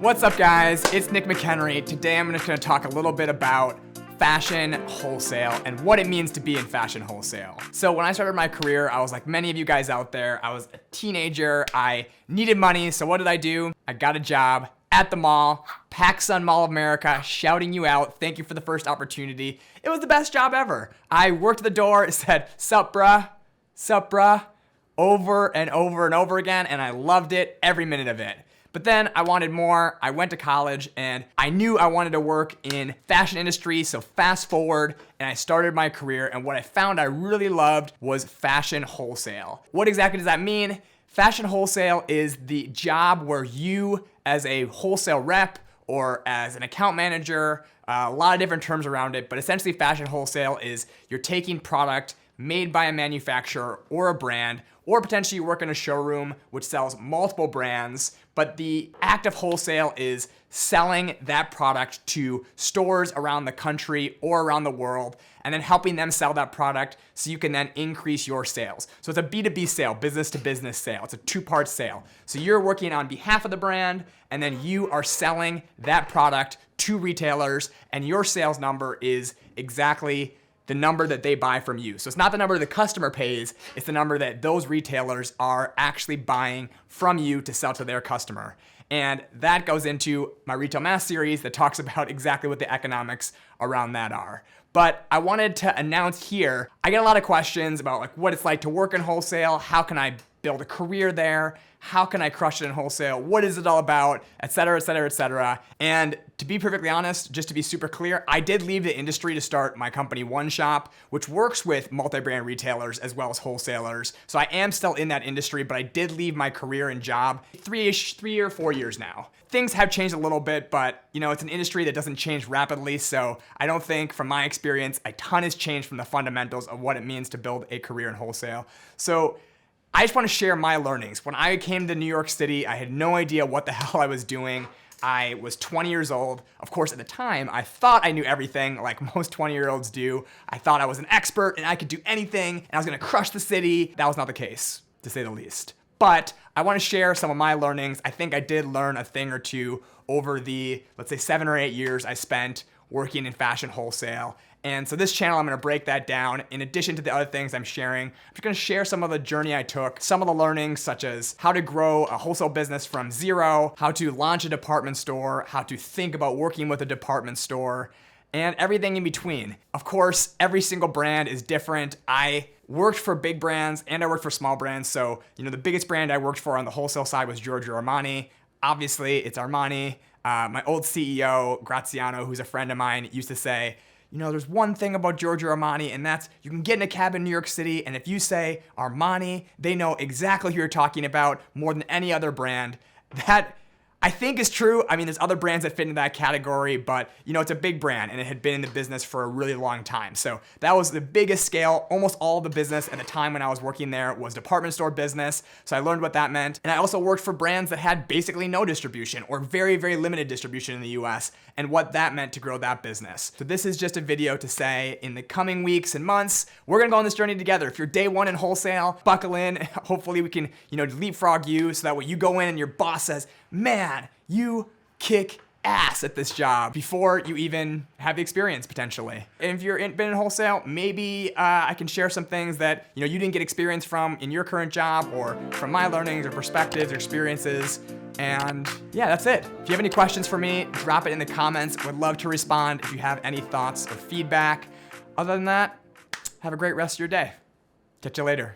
What's up guys, it's Nick McHenry. Today I'm just going to talk a little bit about fashion wholesale and what it means to be in fashion wholesale. So when I started my career, I was like many of you guys out there, I was a teenager, I needed money, so what did I do? I got a job at the mall, PacSun Mall of America, shouting you out, thank you for the first opportunity. It was the best job ever. I worked at the door, it said, sup bruh, over and over and over again, and I loved it, every minute of it. But then I wanted more, I went to college, and I knew I wanted to work in fashion industry, so fast forward, and I started my career, and what I found I really loved was fashion wholesale. What exactly does that mean? Fashion wholesale is the job where you, as a wholesale rep, or as an account manager, a lot of different terms around it, but essentially fashion wholesale is you're taking product made by a manufacturer or a brand, or potentially you work in a showroom which sells multiple brands, but the act of wholesale is selling that product to stores around the country or around the world, and then helping them sell that product so you can then increase your sales. So it's a B2B sale, business to business sale. It's a two-part sale. So you're working on behalf of the brand, and then you are selling that product to retailers, and your sales number is exactly the number that they buy from you. So it's not the number the customer pays, it's the number that those retailers are actually buying from you to sell to their customer. And that goes into my Retail Math series that talks about exactly what the economics around that are. But I wanted to announce here, I get a lot of questions about like what it's like to work in wholesale, how can I build a career there, how can I crush it in wholesale, what is it all about, et cetera, et cetera, et cetera. And to be perfectly honest, just to be super clear, I did leave the industry to start my company One Shop, which works with multi-brand retailers as well as wholesalers. So I am still in that industry, but I did leave my career and job 3 or 4 years now. Things have changed a little bit, but you know, it's an industry that doesn't change rapidly, so I don't think, from my experience, a ton has changed from the fundamentals of what it means to build a career in wholesale. So I just want to share my learnings. When I came to New York City, I had no idea what the hell I was doing. I was 20 years old. Of course, at the time, I thought I knew everything, like most 20-year-olds do. I thought I was an expert and I could do anything and I was gonna crush the city. That was not the case, to say the least. But I want to share some of my learnings. I think I did learn a thing or two over the, let's say, 7 or 8 years I spent working in fashion wholesale. And so this channel, I'm gonna break that down. In addition to the other things I'm sharing, I'm just gonna share some of the journey I took, some of the learnings such as how to grow a wholesale business from zero, how to launch a department store, how to think about working with a department store, and everything in between. Of course, every single brand is different. I worked for big brands and I worked for small brands. So, you know, the biggest brand I worked for on the wholesale side was Giorgio Armani. Obviously, it's Armani. My old CEO, Graziano, who's a friend of mine, used to say, you know, there's one thing about Giorgio Armani, and that's you can get in a cab in New York City, and if you say Armani, they know exactly who you're talking about more than any other brand. That I think is true. I mean, there's other brands that fit into that category, but you know, it's a big brand and it had been in the business for a really long time. So that was the biggest scale. Almost all the business at the time when I was working there was department store business. So I learned what that meant. And I also worked for brands that had basically no distribution or very, very limited distribution in the US and what that meant to grow that business. So this is just a video to say in the coming weeks and months, we're gonna go on this journey together. If you're day one in wholesale, buckle in. Hopefully we can, you know, leapfrog you so that way you go in and your boss says, man, you kick ass at this job before you even have the experience potentially. And if you've been in wholesale, maybe I can share some things that you know you didn't get experience from in your current job or from my learnings or perspectives or experiences. And yeah, that's it. If you have any questions for me, drop it in the comments. Would love to respond if you have any thoughts or feedback. Other than that, have a great rest of your day. Catch you later.